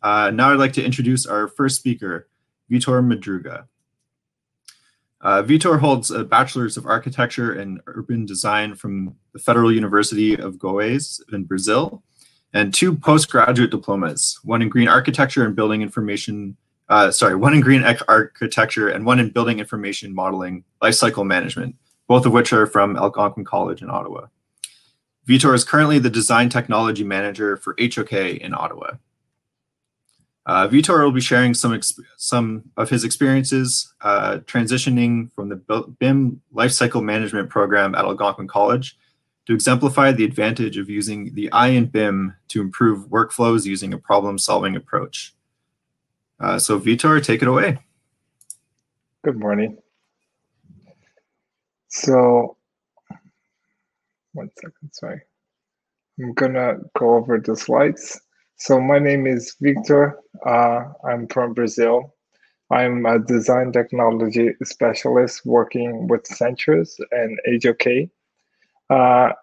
Now I'd like to introduce our first speaker, Vitor Madruga. Vitor holds a Bachelor's of Architecture and Urban Design from the Federal University of Goiás in Brazil, and 2 postgraduate diplomas, one in Green Architecture and Building Information, one in Green Architecture and one in Building Information Modeling, Lifecycle Management, both of which are from Algonquin College in Ottawa. Vitor is currently the Design Technology Manager for HOK in Ottawa. Vitor will be sharing some of his experiences transitioning from the BIM Lifecycle Management program at Algonquin College to exemplify the advantage of using the I in BIM to improve workflows using a problem-solving approach. So Vitor, take it away. Good morning. So, 1 second, sorry. I'm gonna go over the slides. So my name is Vitor. I'm from Brazil. I'm a design technology specialist working with Centrus and HOK.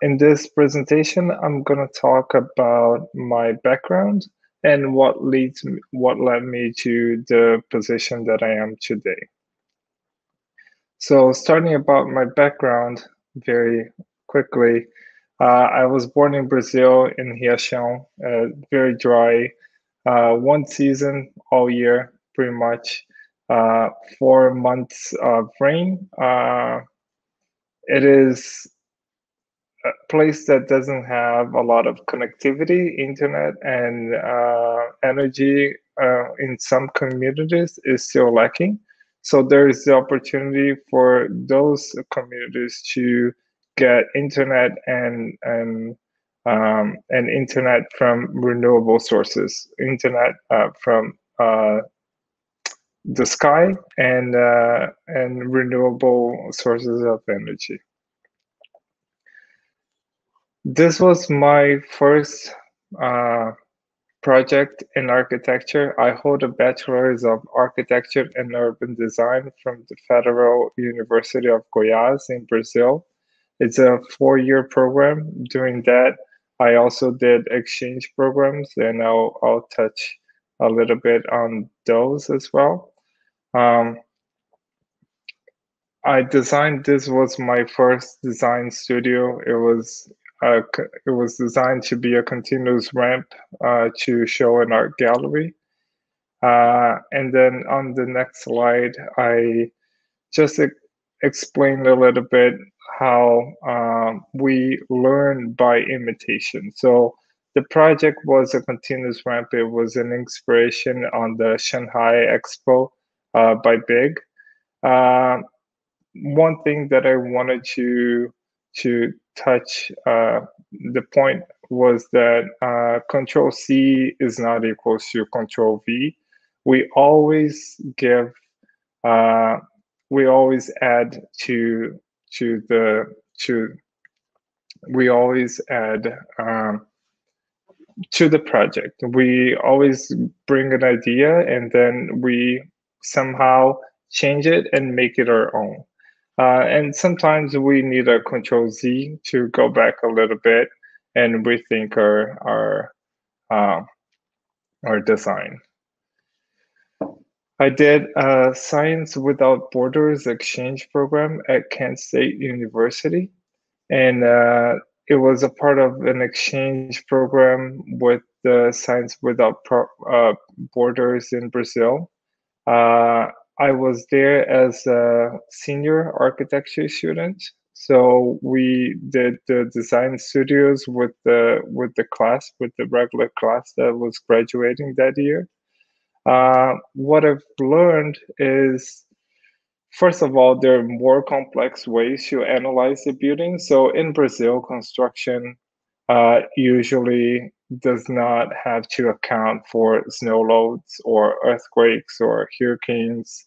In this presentation, I'm gonna talk about my background and what led me to the position that I am today. So starting about my background very quickly, I was born in Brazil in Riachão, very dry, 1 season all year, pretty much, 4 months of rain. It is a place that doesn't have a lot of connectivity, internet, and energy in some communities is still lacking. So there is the opportunity for those communities to get internet and internet from renewable sources, internet from the sky and renewable sources of energy. This was my first project in architecture. I hold a Bachelor's of Architecture and Urban Design from the Federal University of Goiás in Brazil. It's a 4-year program. During that, I also did exchange programs, and I'll touch a little bit on those as well. I designed, this was my first design studio. It was designed to be a continuous ramp to show an art gallery. And then on the next slide, I just explained a little bit how we learn by imitation. So the project was a continuous ramp. It was an inspiration on the Shanghai Expo by BIG. One thing that I wanted to touch, the point was that Control C is not equal to Control V. We always give, we always add to the project. We always bring an idea and then we somehow change it and make it our own. And sometimes we need a Control Z to go back a little bit and rethink our design. I did a Science Without Borders exchange program at Kent State University, and it was a part of an exchange program with the Science Without Borders in Brazil. I was there as a senior architecture student, so we did the design studios with the regular class that was graduating that year. What I've learned is, first of all, there are more complex ways to analyze the building. So in Brazil, construction usually does not have to account for snow loads or earthquakes or hurricanes.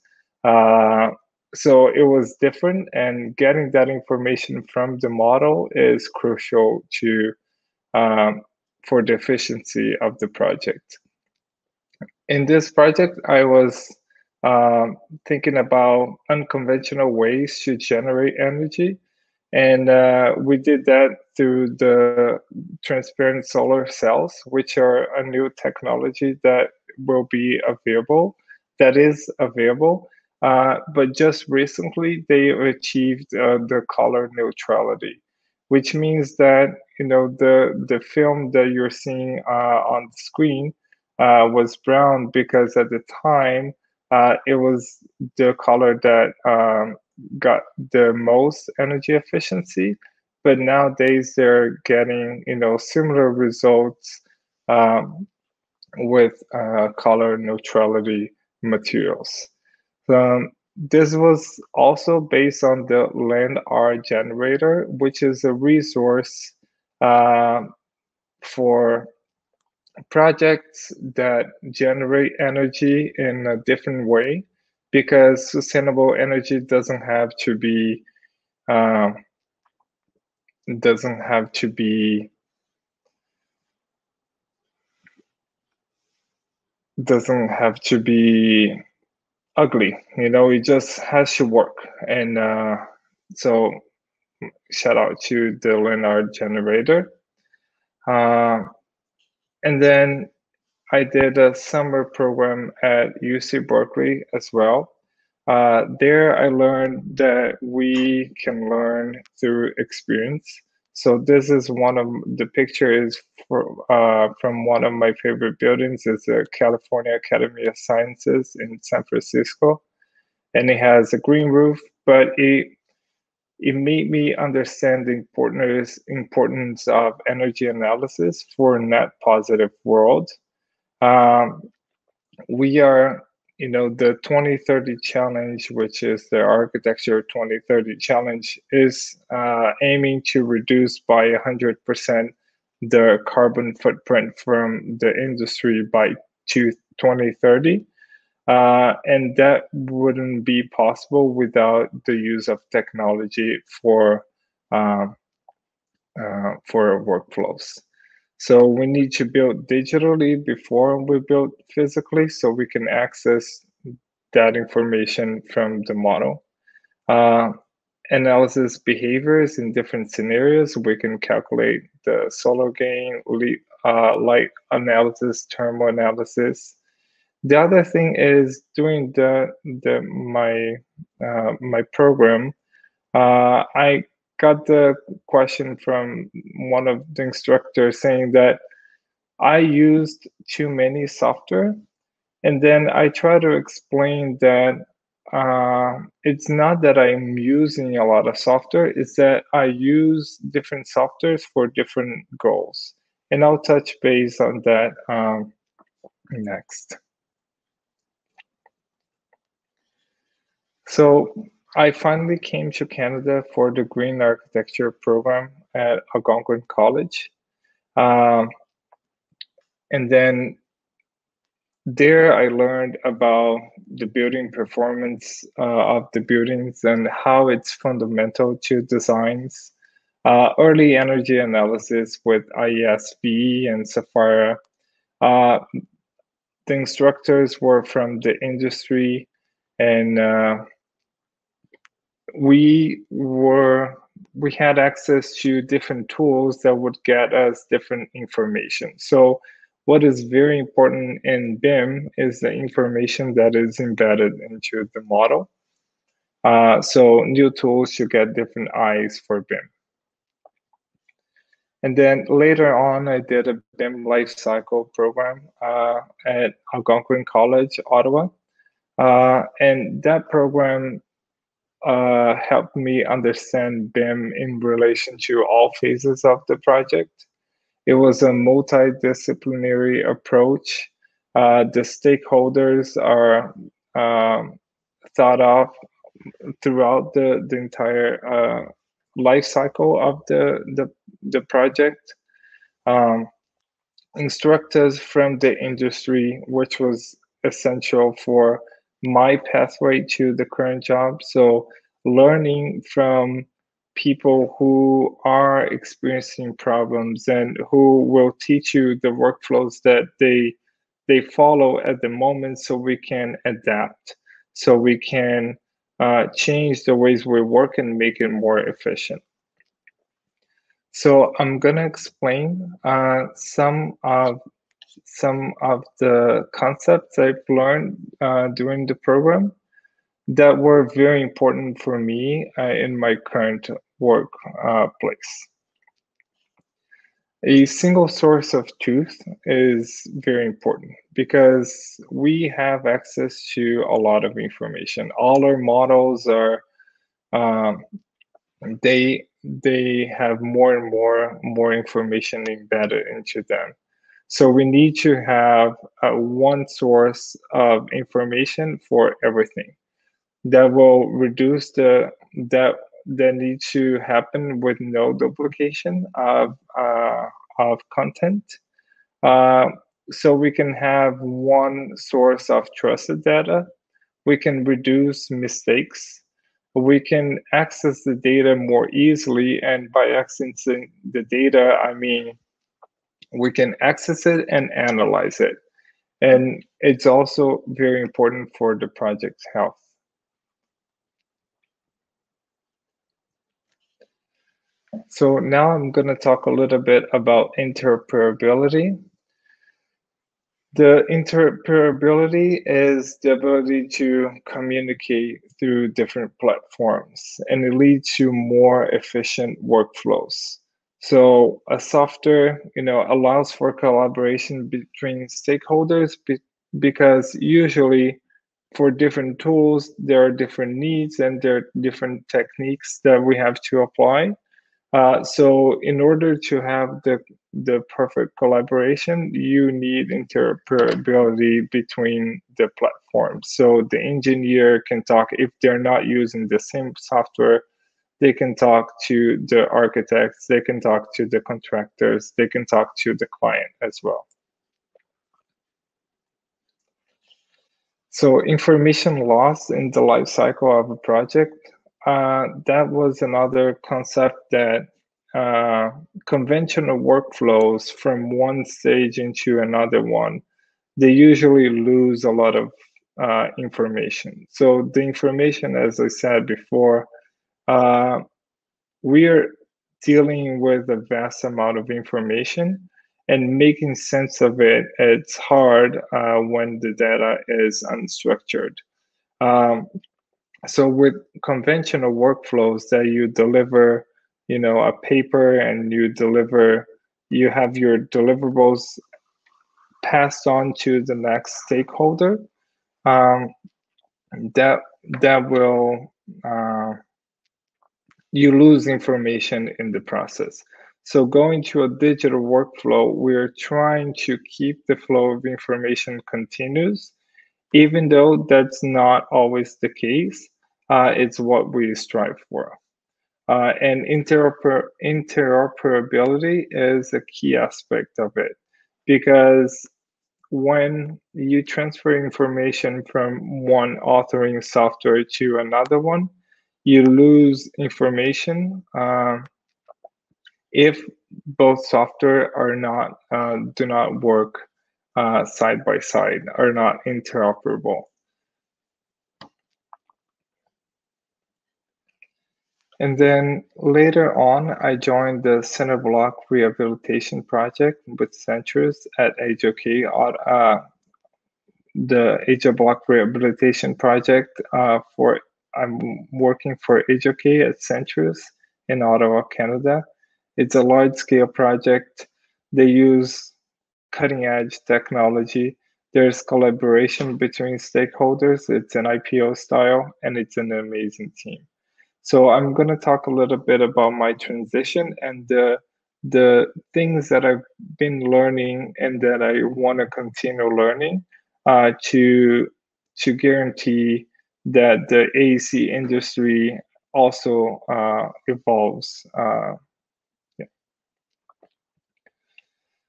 So it was different, and getting that information from the model is crucial to for the efficiency of the project. In this project, I was thinking about unconventional ways to generate energy. And we did that through the transparent solar cells, which are a new technology that will be available, that is available. But just recently, they achieved the color neutrality, which means that the film that you're seeing on the screen was brown because at the time it was the color that got the most energy efficiency. But nowadays they're getting similar results with color neutrality materials. This was also based on the LandR generator, which is a resource for projects that generate energy in a different way, because sustainable energy doesn't have to be ugly, it just has to work. And so shout out to the LandR generator. And then I did a summer program at UC Berkeley as well. There I learned that we can learn through experience. So this is one of the pictures from one of my favorite buildings. It's the California Academy of Sciences in San Francisco. And it has a green roof, but it made me understand the importance of energy analysis for a net positive world. We are, the 2030 challenge, which is the Architecture 2030 challenge, is aiming to reduce by 100% the carbon footprint from the industry by 2030. And that wouldn't be possible without the use of technology for workflows. So we need to build digitally before we build physically, so we can access that information from the model. Analysis behaviors in different scenarios. We can calculate the solar gain, light analysis, thermal analysis. The other thing is, during my program, I got the question from one of the instructors saying that I used too many software. And then I try to explain that it's not that I'm using a lot of software, it's that I use different softwares for different goals. And I'll touch base on that next. So I finally came to Canada for the Green Architecture program at Algonquin College. And then there I learned about the building performance of the buildings and how it's fundamental to designs. Early energy analysis with IESB and Sapphire. The instructors were from the industry, and we had access to different tools that would get us different information. So what is very important in BIM is the information that is embedded into the model. So new tools should get different eyes for BIM. And then later on, I did a BIM Lifecycle Program at Algonquin College, Ottawa. And that program helped me understand BIM in relation to all phases of the project. It was a multidisciplinary approach. The stakeholders are thought of throughout the entire life cycle of the project. Instructors from the industry, which was essential for my pathway to the current job. So learning from people who are experiencing problems and who will teach you the workflows that they follow at the moment, so we can adapt, so we can change the ways we work and make it more efficient. So I'm gonna explain some of some of the concepts I've learned during the program that were very important for me in my current work place. A single source of truth is very important because we have access to a lot of information. All our models are they have more and more information embedded into them. So we need to have one source of information for everything. That will reduce that need to happen with no duplication of content. So we can have one source of trusted data. We can reduce mistakes. We can access the data more easily, and by accessing the data, I mean we can access it and analyze it. And it's also very important for the project's health. So now I'm going to talk a little bit about interoperability. The interoperability is the ability to communicate through different platforms, and it leads to more efficient workflows. So a software, allows for collaboration between stakeholders because usually for different tools, there are different needs and there are different techniques that we have to apply. So in order to have the perfect collaboration, you need interoperability between the platforms. So the engineer can talk, if they're not using the same software, they can talk to the architects, they can talk to the contractors, they can talk to the client as well. So information loss in the life cycle of a project, that was another concept that conventional workflows from one stage into another one, they usually lose a lot of information. So the information, as I said before, we are dealing with a vast amount of information, and making sense of it, it's hard when the data is unstructured. So with conventional workflows that you deliver, a paper and you have your deliverables passed on to the next stakeholder, that will, you lose information in the process. So going to a digital workflow, we're trying to keep the flow of information continuous, even though that's not always the case. It's what we strive for. And interoperability is a key aspect of it, because when you transfer information from one authoring software to another one, you lose information if both software are not do not work side by side, are not interoperable. And then later on, I joined the Center Block Rehabilitation Project with Centrus at HOK, the HO Block Rehabilitation Project I'm working for HOK at Centrus in Ottawa, Canada. It's a large-scale project. They use cutting-edge technology. There's collaboration between stakeholders. It's an IPO style, and it's an amazing team. So I'm going to talk a little bit about my transition and the things that I've been learning and that I want to continue learning to guarantee that the AEC industry also evolves. Yeah.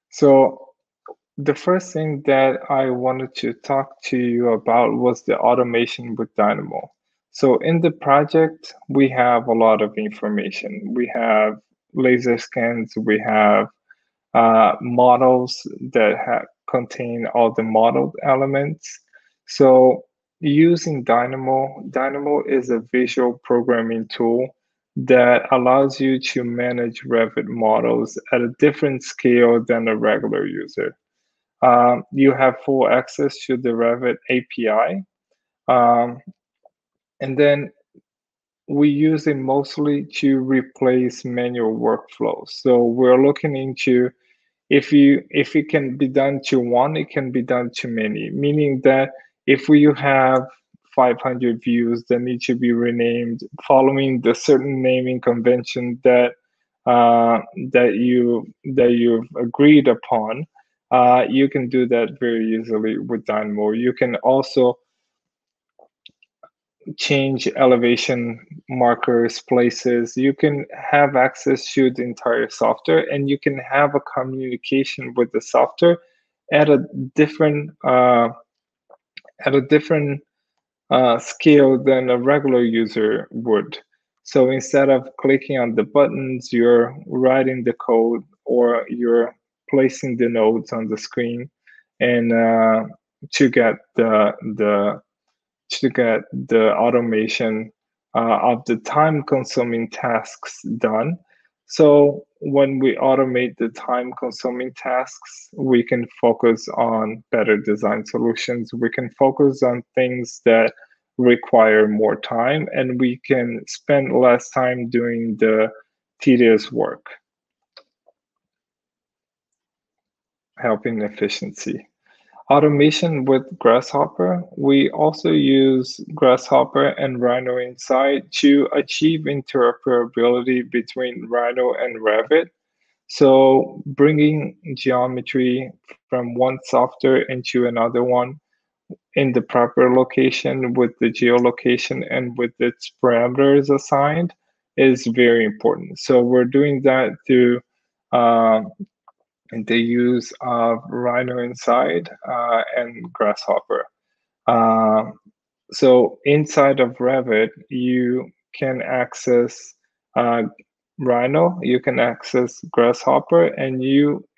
So the first thing that I wanted to talk to you about was the automation with Dynamo. So in the project, we have a lot of information. We have laser scans, we have models that contain all the modeled elements. So using Dynamo is a visual programming tool that allows you to manage Revit models at a different scale than a regular user. you have full access to the Revit API. And then we use it mostly to replace manual workflows. So we're looking into if it can be done to one, it can be done to many, meaning that if you have 500 views that need to be renamed following the certain naming convention that you've agreed upon, you can do that very easily with Dynamo. You can also change elevation markers, places. You can have access to the entire software, and you can have a communication with the software at a different scale than a regular user would. So instead of clicking on the buttons, you're writing the code or you're placing the nodes on the screen, and to get the automation of the time-consuming tasks done. So when we automate the time-consuming tasks, we can focus on better design solutions. We can focus on things that require more time, and we can spend less time doing the tedious work, helping efficiency. Automation with Grasshopper. We also use Grasshopper and Rhino inside to achieve interoperability between Rhino and Revit. So bringing geometry from one software into another one in the proper location with the geolocation and with its parameters assigned is very important. So we're doing that through the use of Rhino inside and Grasshopper. So inside of Revit, you can access Rhino, you can access Grasshopper, and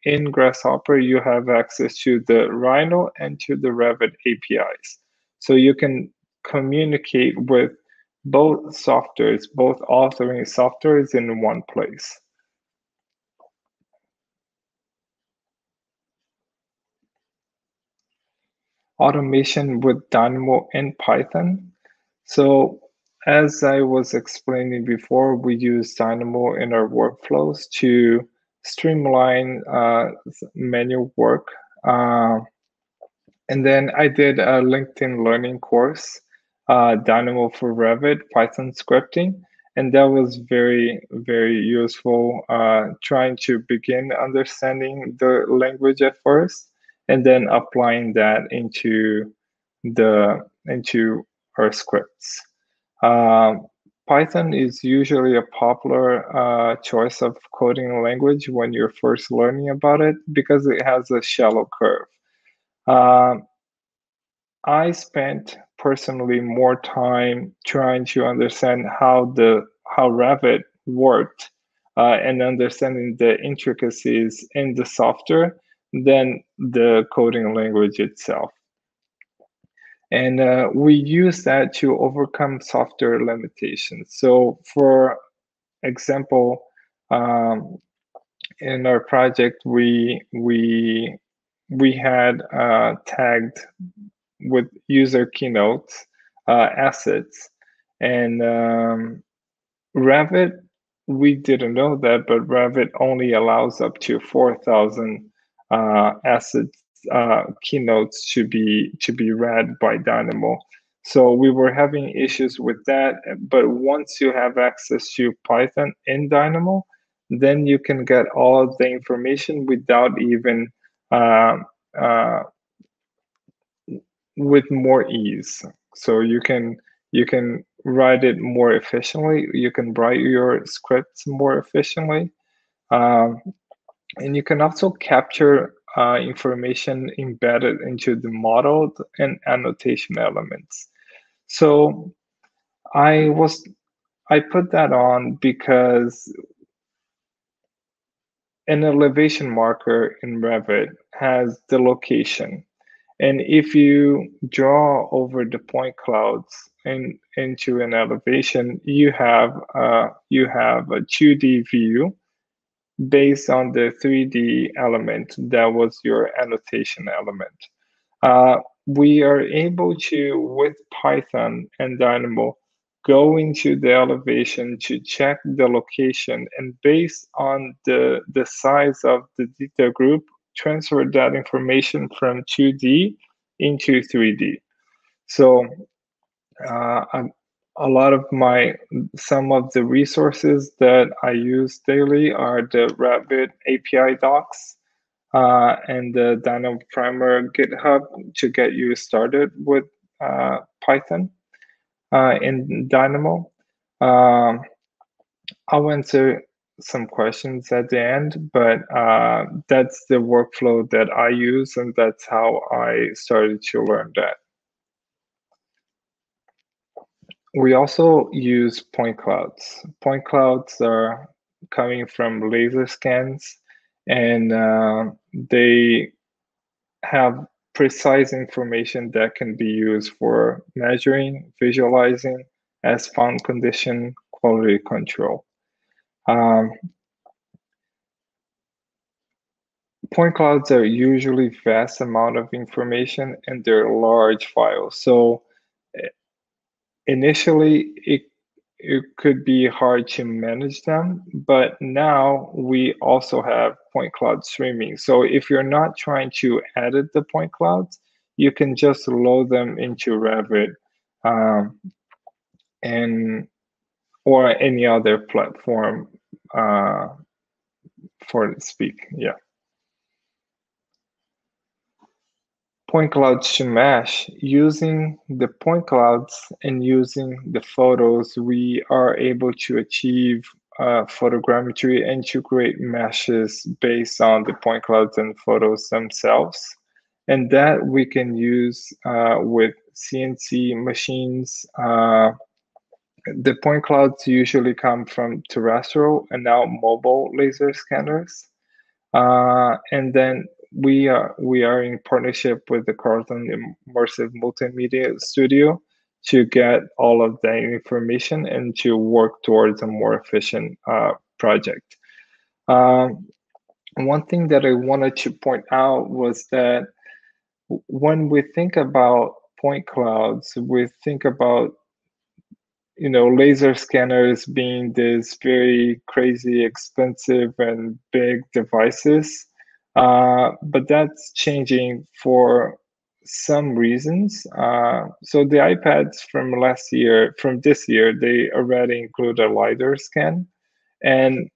in Grasshopper, you have access to the Rhino and to the Revit APIs. So you can communicate with both softwares, both authoring softwares in one place. Automation with Dynamo and Python. So as I was explaining before, we use Dynamo in our workflows to streamline manual work. And then I did a LinkedIn learning course, Dynamo for Revit, Python scripting. And that was very, very useful, trying to begin understanding the language at first, and then applying that into our scripts. Python is usually a popular choice of coding language when you're first learning about it because it has a shallow curve. I spent personally more time trying to understand how Revit worked and understanding the intricacies in the software than the coding language itself. And we use that to overcome software limitations. So for example, in our project, we had tagged with user keynotes assets, and Revit, we didn't know that, but Revit only allows up to 4,000 assets keynotes to be read by Dynamo. So we were having issues with that, but once you have access to Python in Dynamo, then you can get all the information without even with more ease. So you can write it more efficiently. You can write your scripts more efficiently, and you can also capture information embedded into the model and annotation elements. So I put that on because an elevation marker in Revit has the location. And if you draw over the point clouds into an elevation, you have a 2D view based on the 3D element that was your annotation element. We are able to, with Python and Dynamo, go into the elevation to check the location, and based on the size of the data group, transfer that information from 2D into 3D. So a lot of some of the resources that I use daily are the Rabbit API docs and the Dynamo Primer GitHub to get you started with Python in Dynamo. I'll answer some questions at the end, but that's the workflow that I use, and that's how I started to learn that. We also use point clouds. Point clouds are coming from laser scans, and they have precise information that can be used for measuring, visualizing, as found condition, quality control. Point clouds are usually vast amount of information, and they're large files. So initially, it could be hard to manage them, but now we also have point cloud streaming. So if you're not trying to edit the point clouds, you can just load them into Revit or any other platform for it to speak. Yeah. Point clouds to mesh. Using the point clouds and using the photos, we are able to achieve photogrammetry and to create meshes based on the point clouds and photos themselves. And that we can use with CNC machines. The point clouds usually come from terrestrial and now mobile laser scanners. And then we are in partnership with the Carleton Immersive Multimedia Studio to get all of that information and to work towards a more efficient project. One thing that I wanted to point out was that when we think about point clouds, we think about laser scanners being this very crazy, expensive, and big devices. But that's changing for some reasons. So the iPads from this year, they already include a LiDAR scan. And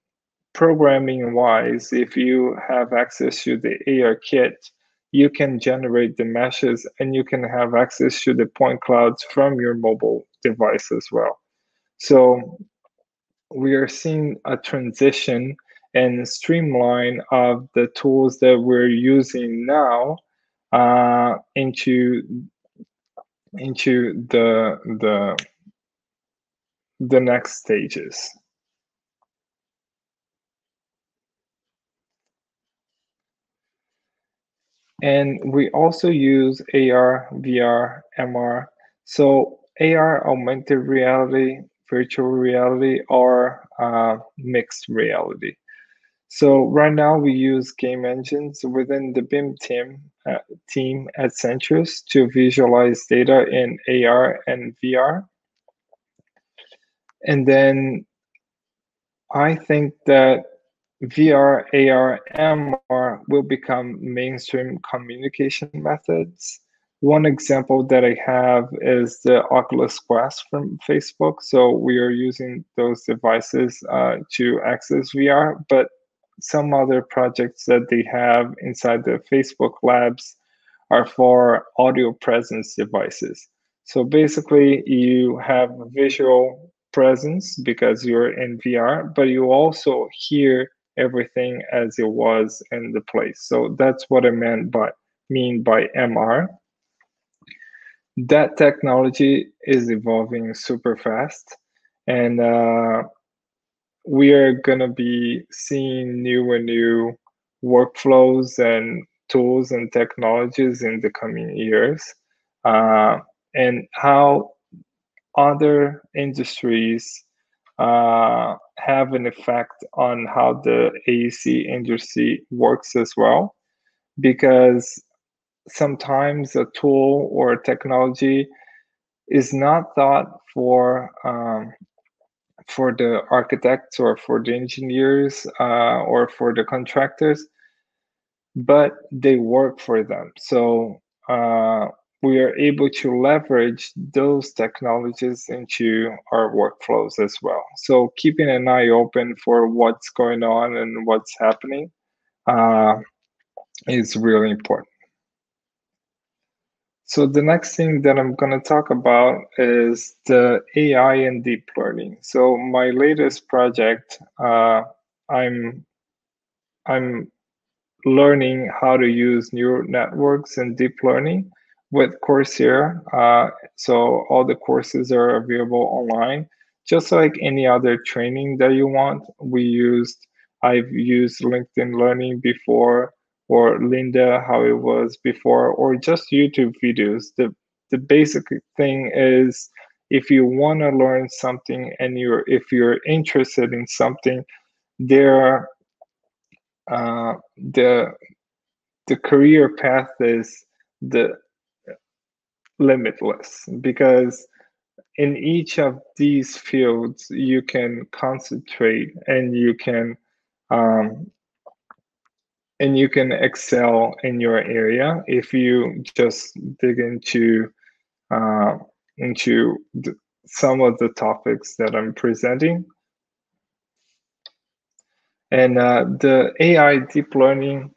programming wise, if you have access to the AR kit, you can generate the meshes and you can have access to the point clouds from your mobile device as well. So we are seeing a transition and streamline of the tools that we're using now into the next stages. And we also use AR, VR, MR. So AR, augmented reality, virtual reality, or mixed reality. So right now we use game engines within the BIM team at Centrus to visualize data in AR and VR. And then I think that VR, AR, MR will become mainstream communication methods. One example that I have is the Oculus Quest from Facebook. So we are using those devices to access VR, but some other projects that they have inside the Facebook labs are for audio presence devices. So basically you have visual presence because you're in VR, but you also hear everything as it was in the place. So that's what I mean by MR. That technology is evolving super fast, and we are going to be seeing new workflows and tools and technologies in the coming years, and how other industries have an effect on how the AEC industry works as well, because sometimes a tool or a technology is not thought for the architects or for the engineers or for the contractors, but they work for them. So we are able to leverage those technologies into our workflows as well. So keeping an eye open for what's going on and what's happening is really important. So the next thing that I'm going to talk about is the AI and deep learning. So my latest project, I'm learning how to use neural networks and deep learning with Coursera. So all the courses are available online, just like any other training that you want. I've used LinkedIn Learning before, or Linda, how it was before, or just YouTube videos. The basic thing is, if you want to learn something and if you're interested in something, there the career path is the limitless, because in each of these fields you can concentrate and you can excel in your area if you just dig into some of the topics that I'm presenting. And the AI deep learning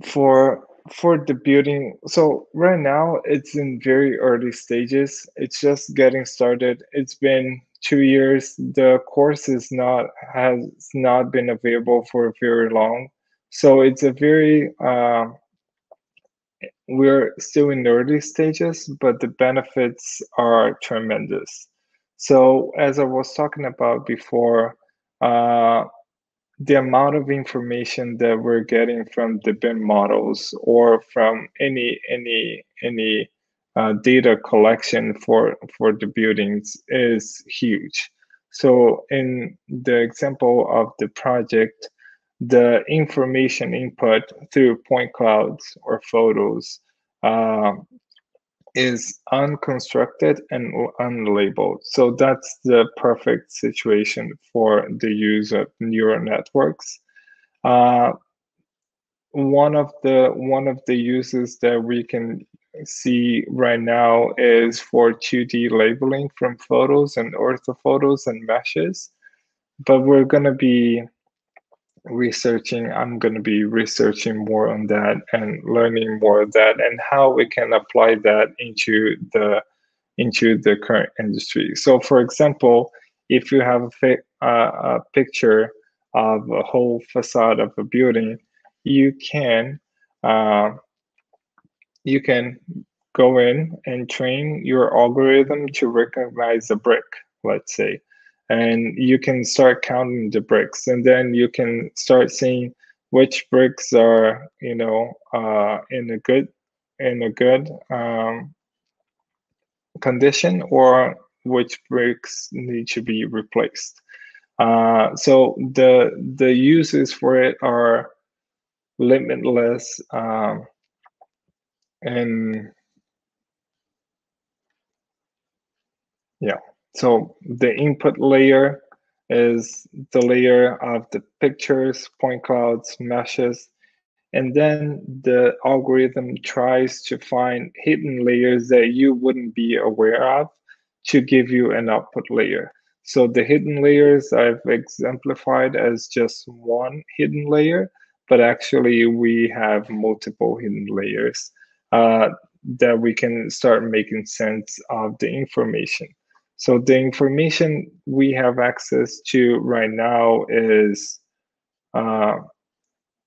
for the building, so right now it's in very early stages. It's just getting started. It's been 2 years. The course has not been available for very long, so it's a very we're still in the early stages, but the benefits are tremendous. So as I was talking about before, the amount of information that we're getting from the BIM models or from any data collection for the buildings is huge. So in the example of the project, the information input through point clouds or photos is unconstructed and unlabeled. So that's the perfect situation for the use of neural networks. One of the uses that we can see right now is for 2D labeling from photos and orthophotos and meshes. But we're going to be I'm going to be researching more on that and learning more of that and how we can apply that into the current industry. So for example, if you have a picture of a whole facade of a building, you can go in and train your algorithm to recognize a brick, let's say, and you can start counting the bricks, and then you can start seeing which bricks are in a good condition, or which bricks need to be replaced. So the uses for it are limitless, and yeah. So the input layer is the layer of the pictures, point clouds, meshes, and then the algorithm tries to find hidden layers that you wouldn't be aware of to give you an output layer. So the hidden layers I've exemplified as just one hidden layer, but actually we have multiple hidden layers that we can start making sense of the information. So the information we have access to right now is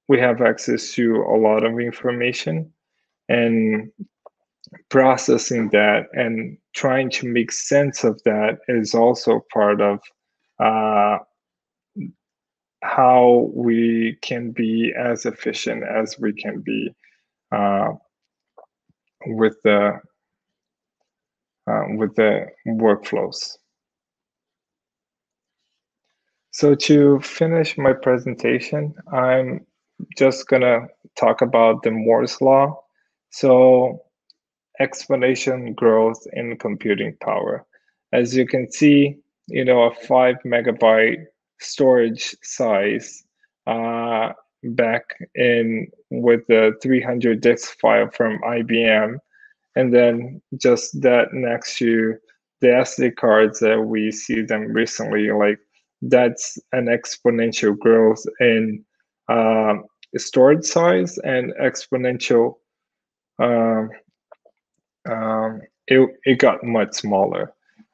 we have access to a lot of information, and processing that and trying to make sense of that is also part of how we can be as efficient as we can be with the with the workflows. So to finish my presentation, I'm just gonna talk about the Moore's law. So exponential growth in computing power. As you can see, a 5 megabyte storage size back in with the 300 disk file from IBM, and then just that next to the SD cards that we see them recently, like that's an exponential growth in storage size and exponential. It got much smaller,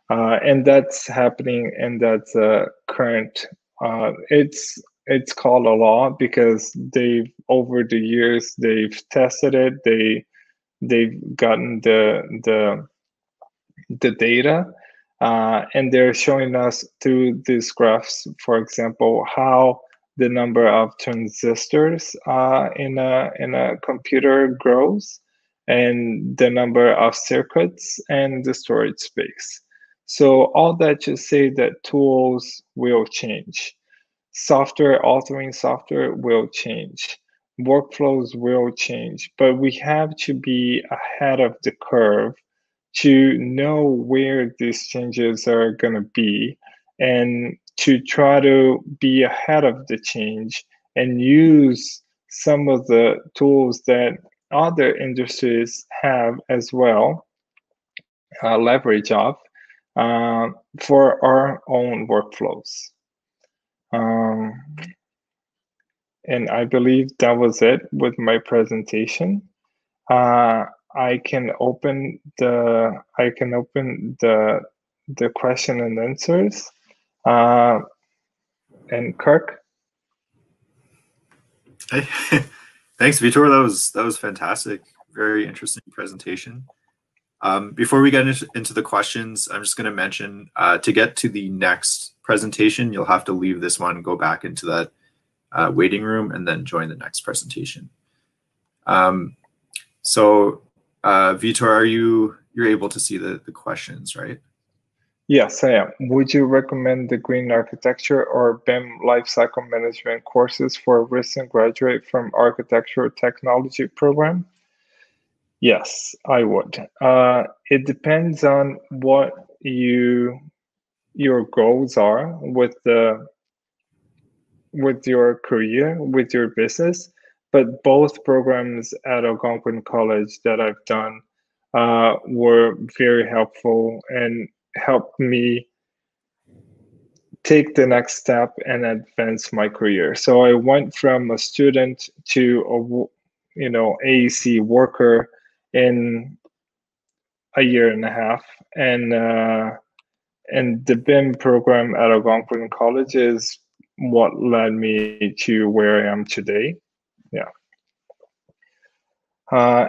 and that's happening, and that's current. It's called a law because over the years they've tested it. They've gotten the data, and they're showing us through these graphs, for example, how the number of transistors in a computer grows, and the number of circuits and the storage space. So all that to say that tools will change. Altering software will change. Workflows will change, but we have to be ahead of the curve to know where these changes are going to be, and to try to be ahead of the change and use some of the tools that other industries have as well, leverage off for our own workflows. And I believe that was it with my presentation. I can open the question and answers. And Kirk. Hey, thanks, Vitor. That was fantastic. Very interesting presentation. Before we get into the questions, I'm just going to mention to get to the next presentation, you'll have to leave this one, go back into that waiting room, and then join the next presentation. Vitor, you're able to see the questions, right? Yes, I am. Would you recommend the Green Architecture or BIM Lifecycle Management courses for a recent graduate from Architecture Technology program? Yes, I would. It depends on what your goals are with your career, with your business. But both programs at Algonquin College that I've done were very helpful and helped me take the next step and advance my career. So I went from a student to a AEC worker in a year and a half, and the BIM program at Algonquin College is what led me to where I am today. Yeah.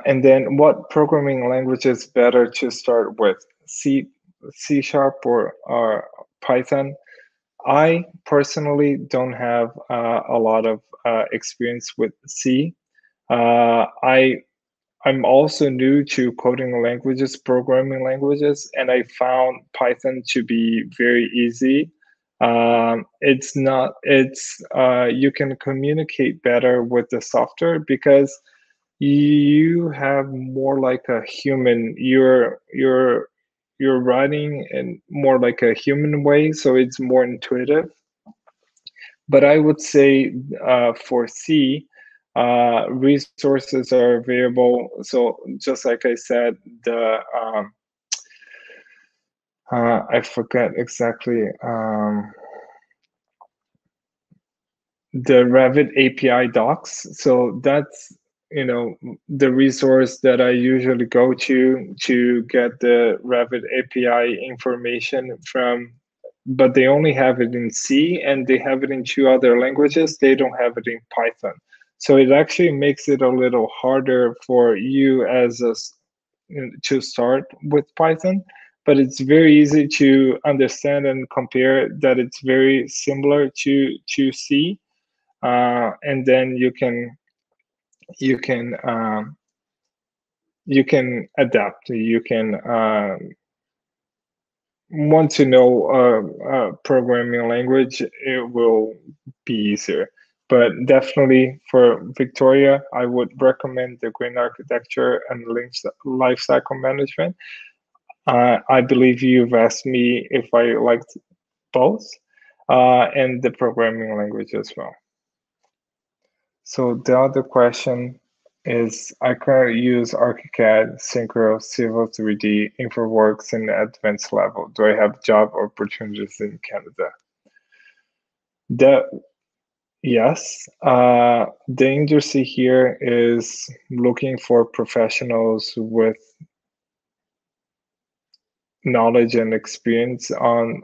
And then what programming language is better to start with? C# or Python? I personally don't have a lot of experience with C. I'm also new to coding languages, programming languages, and I found Python to be very easy. You can communicate better with the software because you have more like a human. You're writing in more like a human way, so it's more intuitive. But I would say for C, resources are available. So just like I said, I forget exactly the Revit API docs. So that's the resource that I usually go to get the Revit API information from. But they only have it in C, and they have it in 2 other languages. They don't have it in Python. So it actually makes it a little harder for you to start with Python, but it's very easy to understand and compare that it's very similar to C. And then you can adapt. You can want to know a programming language, it will be easier. But definitely for Victoria, I would recommend the Green Architecture and Lifecycle Management. I believe you've asked me if I liked both, and the programming language as well. So the other question is, I currently use ArchiCAD, Synchro, Civil 3D, InfraWorks, and advanced level. Do I have job opportunities in Canada? Yes. The industry here is looking for professionals with knowledge and experience on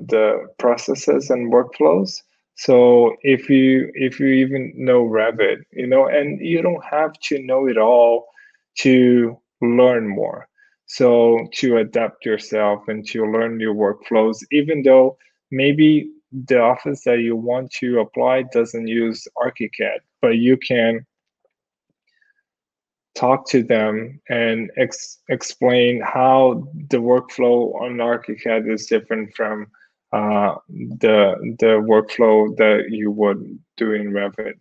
the processes and workflows. So if you even know Revit, and you don't have to know it all to learn more. So to adapt yourself and to learn new workflows, even though maybe the office that you want to apply doesn't use ArchiCAD, but you can talk to them and explain how the workflow on ArchiCAD is different from the workflow that you would do in Revit.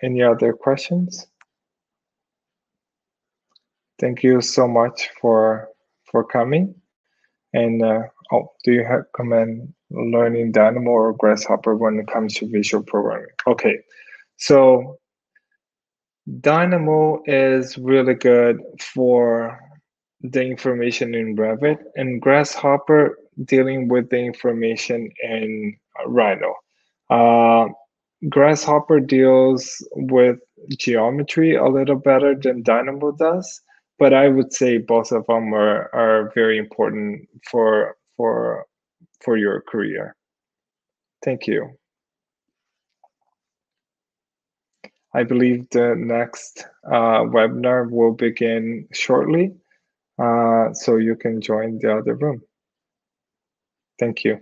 Any other questions? Thank you so much for coming. And do you recommend learning Dynamo or Grasshopper when it comes to visual programming? Okay, so Dynamo is really good for the information in Revit, and Grasshopper dealing with the information in Rhino. Grasshopper deals with geometry a little better than Dynamo does, but I would say both of them are very important for your career. Thank you. I believe the next webinar will begin shortly, so you can join the other room. Thank you.